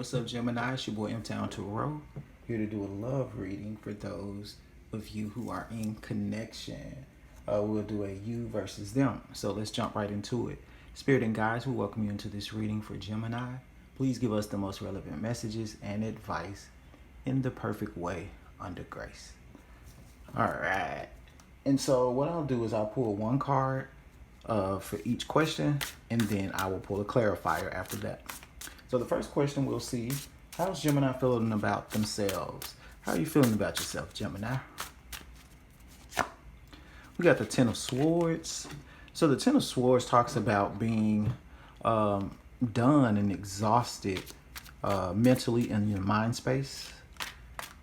what's up, Gemini? It's your boy MTownTarot, here to do a love reading for those of you who are in connection. We'll do a you versus them. So let's jump right into it. Spirit and guides, we welcome you into this reading for Gemini. Please give us the most relevant messages and advice in the perfect way under grace. All right. And so what I'll do is I'll pull one card for each question, and then I will pull a clarifier after that. So the first question we'll see, how's Gemini feeling about themselves? How are you feeling about yourself, Gemini? We got the Ten of Swords. So the Ten of Swords talks about being done and exhausted mentally in your mind space.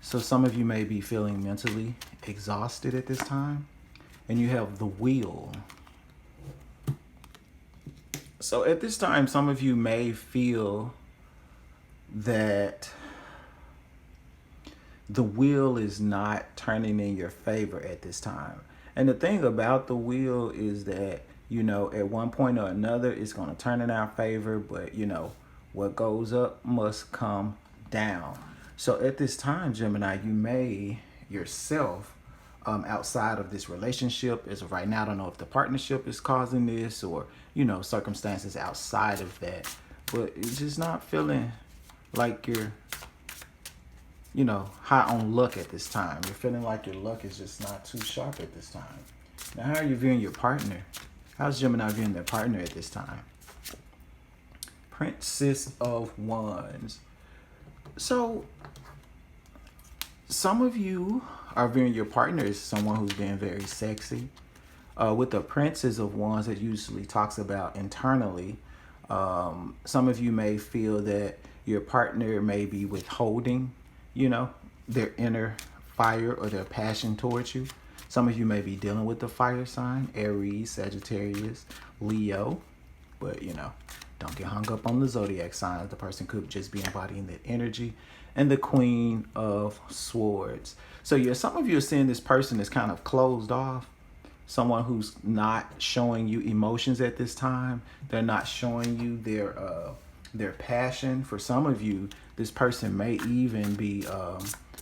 So some of you may be feeling mentally exhausted at this time. And you have the Wheel. So at this time, some of you may feel that the wheel is not turning in your favor at this time. And the thing about the wheel is that, you know, at one point or another, it's going to turn in our favor. But, you know, what goes up must come down. So at this time, Gemini, you may yourself outside of this relationship, as of right now, I don't know if the partnership is causing this or, you know, circumstances outside of that, but it's just not feeling like you're, you know, high on luck at this time. You're feeling like your luck is just not too sharp at this time. Now, how are you viewing your partner? How's Gemini viewing their partner at this time? Princess of Wands. So some of you are viewing your partner as someone who's being very sexy. With the Princess of Wands, it usually talks about internally. Some of you may feel that your partner may be withholding, you know, their inner fire or their passion towards you. Some of you may be dealing with the fire sign, Aries, Sagittarius, Leo. But, you know, don't get hung up on the zodiac signs. The person could just be embodying that energy. And the Queen of Swords. So yeah, some of you are seeing this person is kind of closed off. Someone who's not showing you emotions at this time. They're not showing you their passion. For some of you, this person may even be,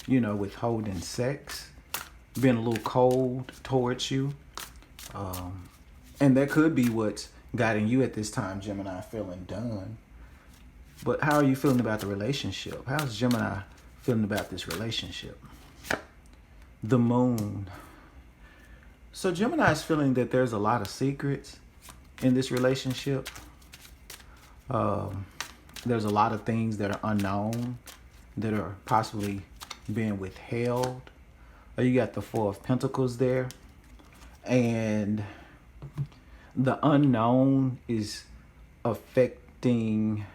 you know, withholding sex, being a little cold towards you. And that could be what's guiding you at this time, Gemini, feeling done. But how are you feeling about the relationship? How's Gemini feeling about this relationship? The Moon. So Gemini is feeling that there's a lot of secrets in this relationship. There's a lot of things that are unknown, that are possibly being withheld. You got the Four of Pentacles there. And the unknown is affecting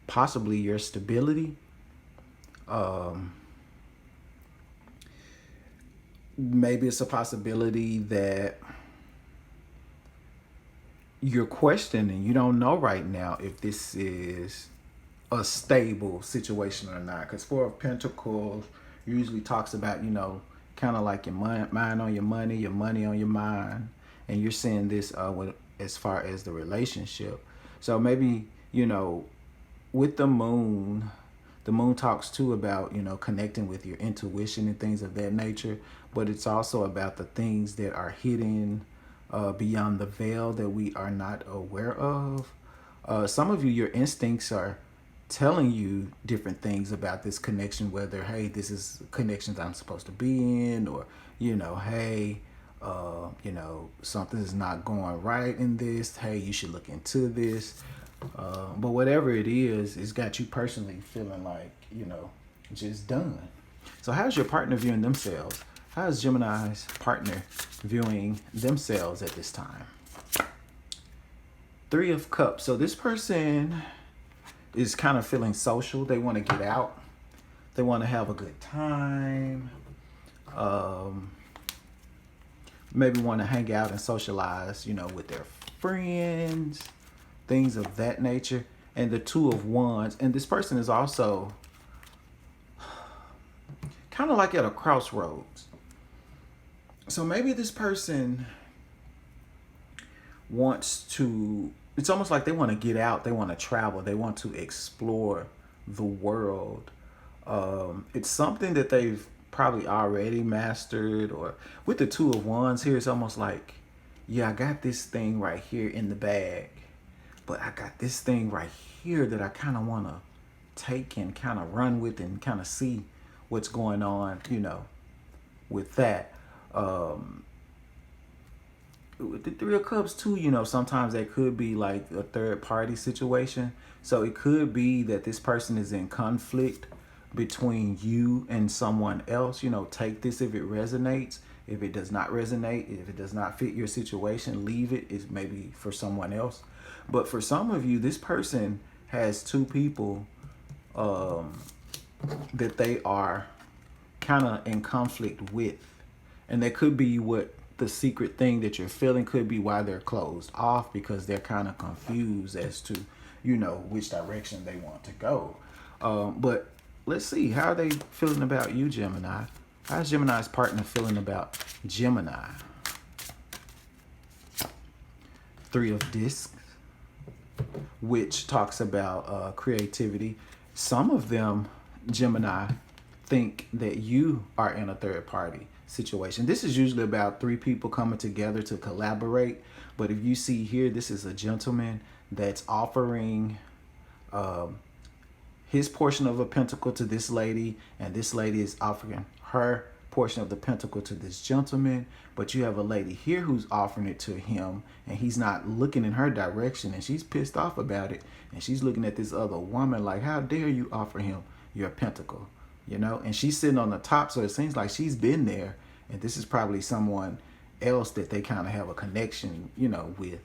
possibly your stability. Maybe it's a possibility that you're questioning. You don't know right now if this is a stable situation or not. Because Four of Pentacles usually talks about, you know, kind of like your mind on your money on your mind. And you're seeing this as far as the relationship. So maybe, you know, with the moon talks too about, you know, connecting with your intuition and things of that nature. But it's also about the things that are hidden beyond the veil that we are not aware of. Some of you, your instincts are telling you different things about this connection, whether, hey, this is connections I'm supposed to be in, or, you know, hey, you know, something is not going right in this. Hey, you should look into this. But whatever it is, it's got you personally feeling like, you know, just done. So how's your partner viewing themselves? How's Gemini's partner viewing themselves at this time? Three of Cups. So this person is kind of feeling social. They want to get out. They want to have a good time. Maybe want to hang out and socialize, you know, with their friends, things of that nature. And the Two of Wands. And this person is also kind of like at a crossroads. So maybe this person wants to, it's almost like they want to get out, they want to travel, they want to explore the world. It's something that they've probably already mastered, or with the Two of Wands here, it's almost like, yeah, I got this thing right here in the bag, but I got this thing right here that I kind of want to take and kind of run with and kind of see what's going on, with that. With the Three of Cups too, sometimes that could be like a third party situation. So it could be that this person is in conflict between you and someone else. Take this if it resonates. If it does not resonate, if it does not fit your situation, leave it. It's maybe for someone else. But for some of you, this person has two people that they are kind of in conflict with. And that could be what the secret thing that you're feeling, could be why they're closed off, because they're kind of confused as to, which direction they want to go. But let's see, how are they feeling about you, Gemini? How's Gemini's partner feeling about Gemini? Three of Discs, which talks about creativity. Some of them, Gemini, think that you are in a third party situation. This is usually about three people coming together to collaborate. But if you see here, this is a gentleman that's offering his portion of a pentacle to this lady, and this lady is offering her portion of the pentacle to this gentleman. But you have a lady here who's offering it to him, and he's not looking in her direction, and she's pissed off about it, and she's looking at this other woman like, how dare you offer him your pentacle, and she's sitting on the top. So it seems like she's been there, and this is probably someone else that they kind of have a connection, with.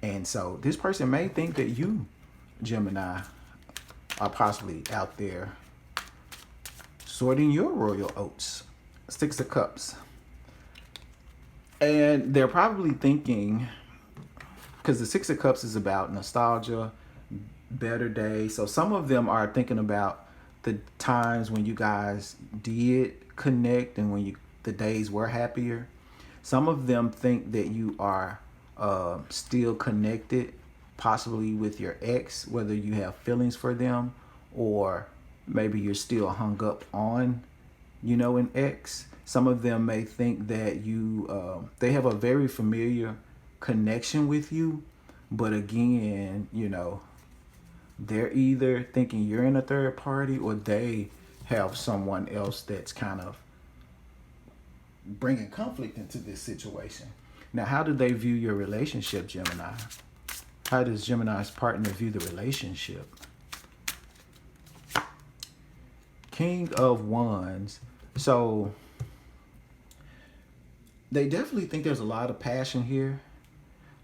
And so this person may think that you, Gemini, are possibly out there sorting your royal oats. Six of Cups. And they're probably thinking, because the Six of Cups is about nostalgia, better days. So some of them are thinking about the times when you guys did connect and when the days were happier. Some of them think that you are still connected, possibly with your ex, whether you have feelings for them, or maybe you're still hung up on, an ex. Some of them may think that they have a very familiar connection with you, but again, they're either thinking you're in a third party, or they have someone else that's kind of bringing conflict into this situation. Now, how do they view your relationship, Gemini? How does Gemini's partner view the relationship? King of Wands. So they definitely think there's a lot of passion here.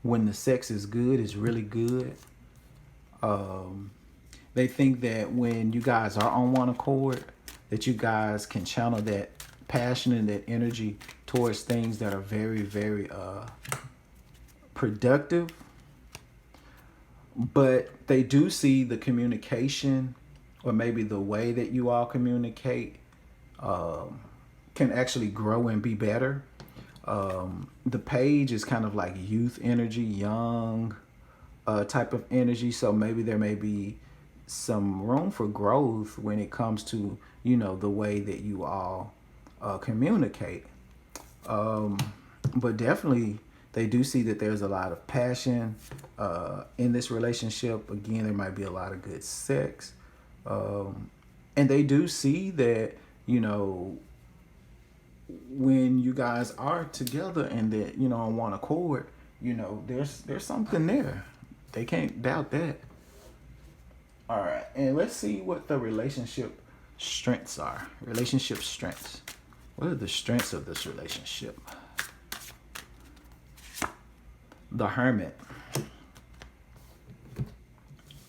When the sex is good, it's really good. They think that when you guys are on one accord, that you guys can channel that passion and that energy towards things that are very, very productive. But they do see the communication, or maybe the way that you all communicate, can actually grow and be better. The page is kind of like youth energy, young type of energy. So maybe there may be some room for growth when it comes to, the way that you all communicate. But definitely they do see that there's a lot of passion in this relationship. Again, there might be a lot of good sex. And they do see that, when you guys are together and that, on one accord, there's something there. They can't doubt that. All right. And let's see what the relationship strengths are. Relationship strengths. What are the strengths of this relationship? The Hermit.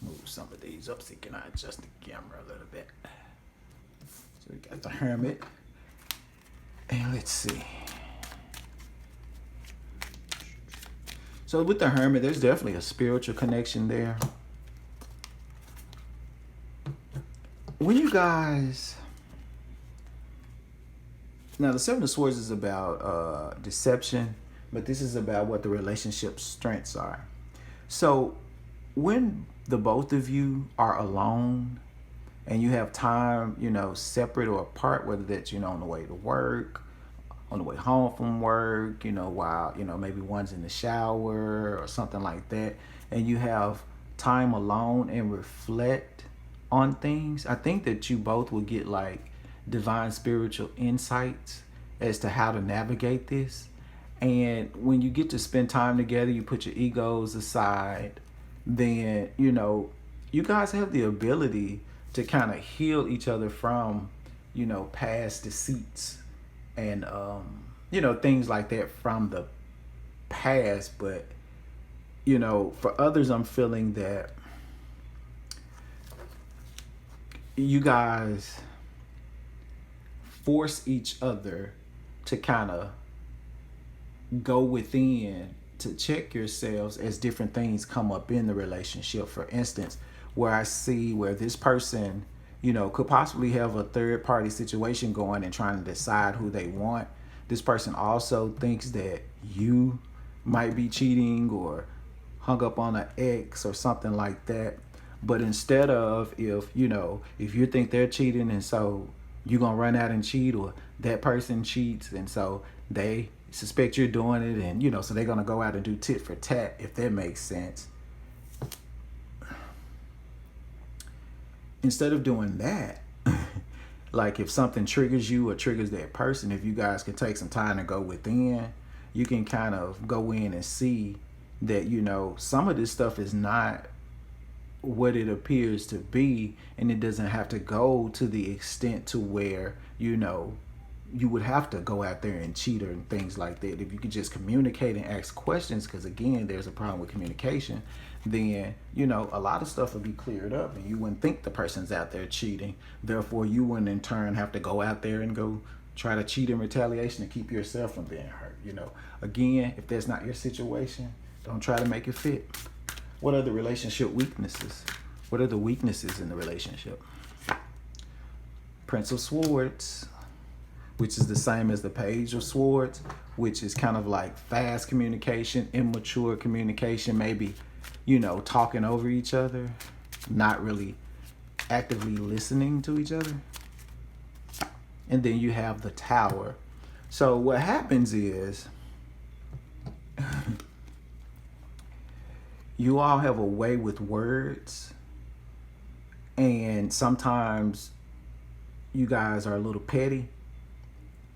Move some of these up so you can adjust the camera a little bit. So we got the Hermit. And let's see. So with the Hermit, there's definitely a spiritual connection there. When you guys... Now, the Seven of Swords is about deception, but this is about what the relationship strengths are. So when the both of you are alone, and you have time, separate or apart, whether that's, on the way to work, on the way home from work, while, maybe one's in the shower or something like that, and you have time alone and reflect on things, I think that you both will get like divine spiritual insights as to how to navigate this. And when you get to spend time together, you put your egos aside, then, you guys have the ability to kind of heal each other from, past deceits and, things like that from the past. But, for others, I'm feeling that you guys force each other to kind of go within to check yourselves as different things come up in the relationship. For instance, where I see where this person, could possibly have a third party situation going and trying to decide who they want. This person also thinks that you might be cheating or hung up on an ex or something like that. But instead of, if you think they're cheating and so you're going to run out and cheat, or that person cheats and so they suspect you're doing it, and, so they're going to go out and do tit for tat, if that makes sense. Instead of doing that, like if something triggers you or triggers that person, if you guys can take some time to go within, you can kind of go in and see that, some of this stuff is not what it appears to be, and it doesn't have to go to the extent to where, you would have to go out there and cheat or things like that. If you could just communicate and ask questions, because again, there's a problem with communication, then, a lot of stuff would be cleared up and you wouldn't think the person's out there cheating. Therefore, you wouldn't in turn have to go out there and go try to cheat in retaliation to keep yourself from being hurt. Again, if that's not your situation, don't try to make it fit. What are the relationship weaknesses? What are the weaknesses in the relationship? Prince of Swords, which is the same as the Page of Swords, which is kind of like fast communication, immature communication, maybe, talking over each other, not really actively listening to each other. And then you have the Tower. So what happens is you all have a way with words, and sometimes you guys are a little petty.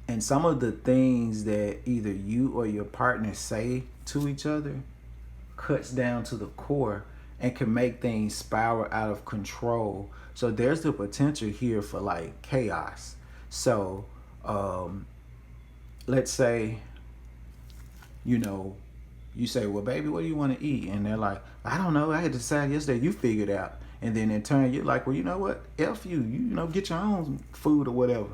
And some of the things that either you or your partner say to each other cuts down to the core and can make things spiral out of control. So there's the potential here for like chaos. So let's say, you say, well, baby, what do you want to eat? And they're like, I don't know. I had to decide yesterday. You figured out. And then in turn, you're like, well, you know what? F you. Get your own food or whatever.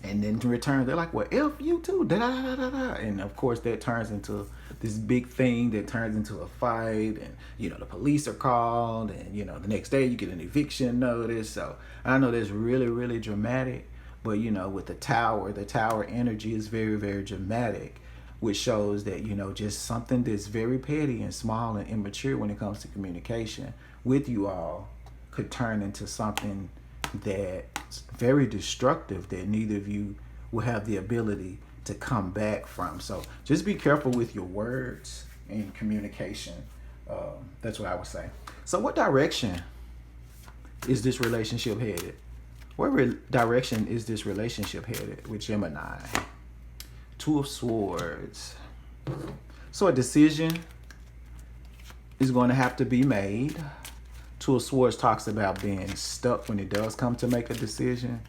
And then in return, they're like, well, F you too. Da, da, da, da, da. And of course, that turns into this big thing that turns into a fight. And, the police are called. And, the next day you get an eviction notice. So I know that's really, really dramatic. But, with the tower energy is very, very dramatic, which shows that, just something that's very petty and small and immature when it comes to communication with you all could turn into something that's very destructive that neither of you will have the ability to come back from. So just be careful with your words and communication. That's what I would say. So what direction is this relationship headed? What direction is this relationship headed with Gemini? Two of Swords. So a decision is going to have to be made. Two of Swords talks about being stuck when it does come to make a decision.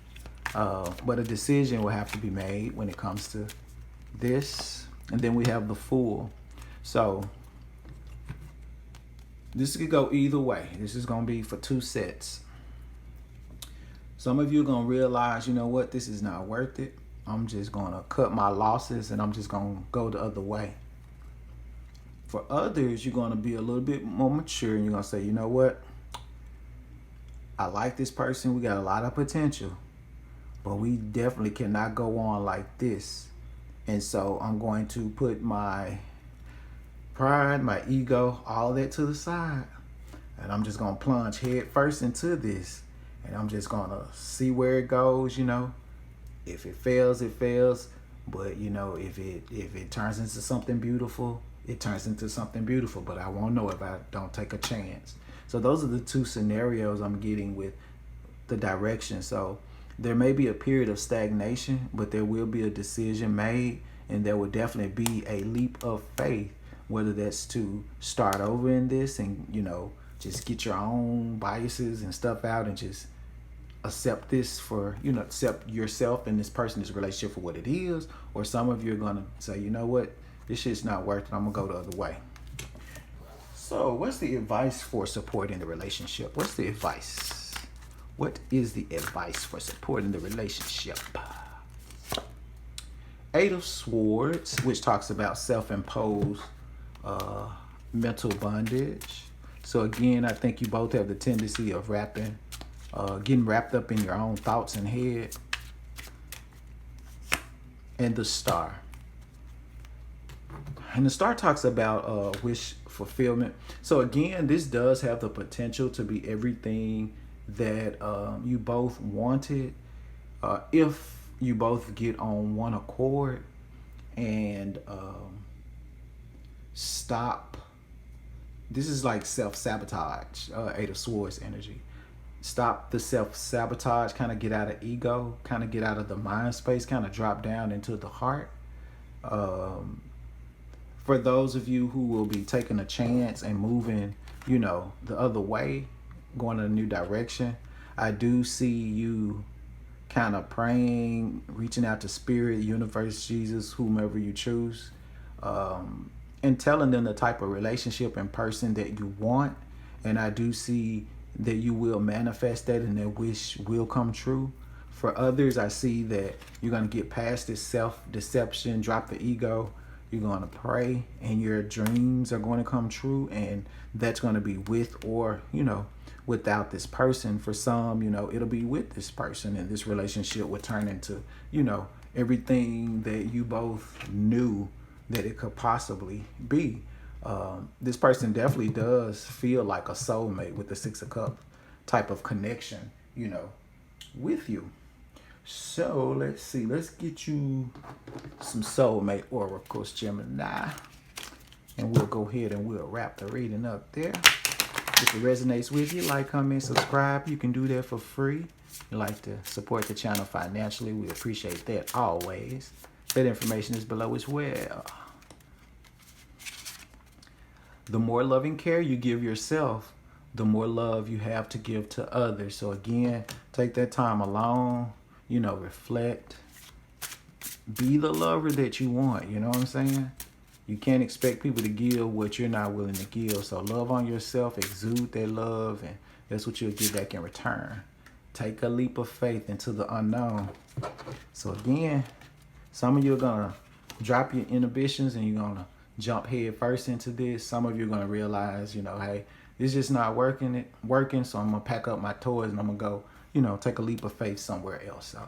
But a decision will have to be made when it comes to this. And then we have the Fool. So this could go either way. This is going to be for two sets. Some of you are going to realize, what, this is not worth it. I'm just going to cut my losses and I'm just going to go the other way. For others, you're going to be a little bit more mature and you're going to say, you know what? I like this person. We got a lot of potential, but we definitely cannot go on like this. And so I'm going to put my pride, my ego, all that to the side. And I'm just going to plunge head first into this. and I'm just gonna see where it goes. If it fails, it fails. But if it turns into something beautiful, it turns into something beautiful. But I won't know if I don't take a chance. So those are the two scenarios I'm getting with the direction. So there may be a period of stagnation, but there will be a decision made, and there will definitely be a leap of faith, whether that's to start over in this and just get your own biases and stuff out and just accept this for accept yourself and this person, this relationship for what it is. Or some of you are gonna say, you know what, this shit's not worth it, I'm gonna go the other way. So what's the advice for supporting the relationship? What is the advice for supporting the relationship? Eight of Swords, which talks about self-imposed mental bondage. So again, I think you both have the tendency of getting wrapped up in your own thoughts and head. And the Star. And the Star talks about wish fulfillment. So again, this does have the potential to be everything that you both wanted, if you both get on one accord and stop. This is like self-sabotage, Eight of Swords energy. Stop the self-sabotage, kind of get out of ego, kind of get out of the mind space, kind of drop down into the heart. For those of you who will be taking a chance and moving, the other way, going in a new direction, I do see you kind of praying, reaching out to spirit, universe, Jesus, whomever you choose, and telling them the type of relationship and person that you want. And I do see that you will manifest that and that wish will come true. For others, I see that you're going to get past this self-deception, drop the ego. You're going to pray and your dreams are going to come true, and that's going to be with or, without this person. For some, it'll be with this person, and this relationship will turn into, everything that you both knew that it could possibly be. This person definitely does feel like a soulmate with the Six of Cups type of connection, with you. So let's see. Let's get you some soulmate oracles, Gemini. And we'll go ahead and we'll wrap the reading up there. If it resonates with you, like, comment, subscribe. You can do that for free. You like to support the channel financially, we appreciate that always. That information is below as well. The more loving care you give yourself, the more love you have to give to others. So again, take that time alone, reflect, be the lover that you want. You know what I'm saying? You can't expect people to give what you're not willing to give. So love on yourself, exude that love, and that's what you'll get back in return. Take a leap of faith into the unknown. So again, some of you are going to drop your inhibitions and you're going to jump head first into this. Some of you are going to realize, hey, this is just not working, so I'm going to pack up my toys and I'm going to go, take a leap of faith somewhere else. So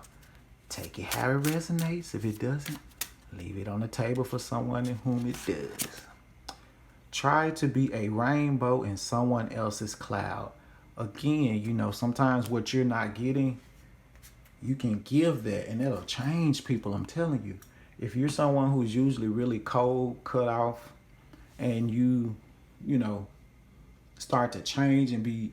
take it how it resonates. If it doesn't, leave it on the table for someone in whom it does. Try to be a rainbow in someone else's cloud. Again, sometimes what you're not getting, you can give that and it'll change people. I'm telling you. If you're someone who's usually really cold, cut off, and you start to change and be,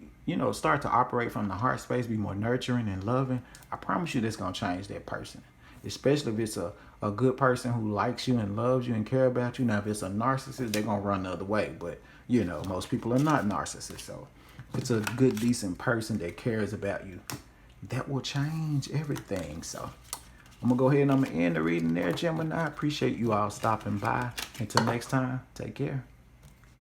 start to operate from the heart space, be more nurturing and loving, I promise you that's going to change that person. Especially if it's a good person who likes you and loves you and care about you. Now, if it's a narcissist, they're going to run the other way. But, most people are not narcissists. So if it's a good, decent person that cares about you, that will change everything. So I'm going to go ahead and I'm going to end the reading there, Gemini. I appreciate you all stopping by. Until next time, take care.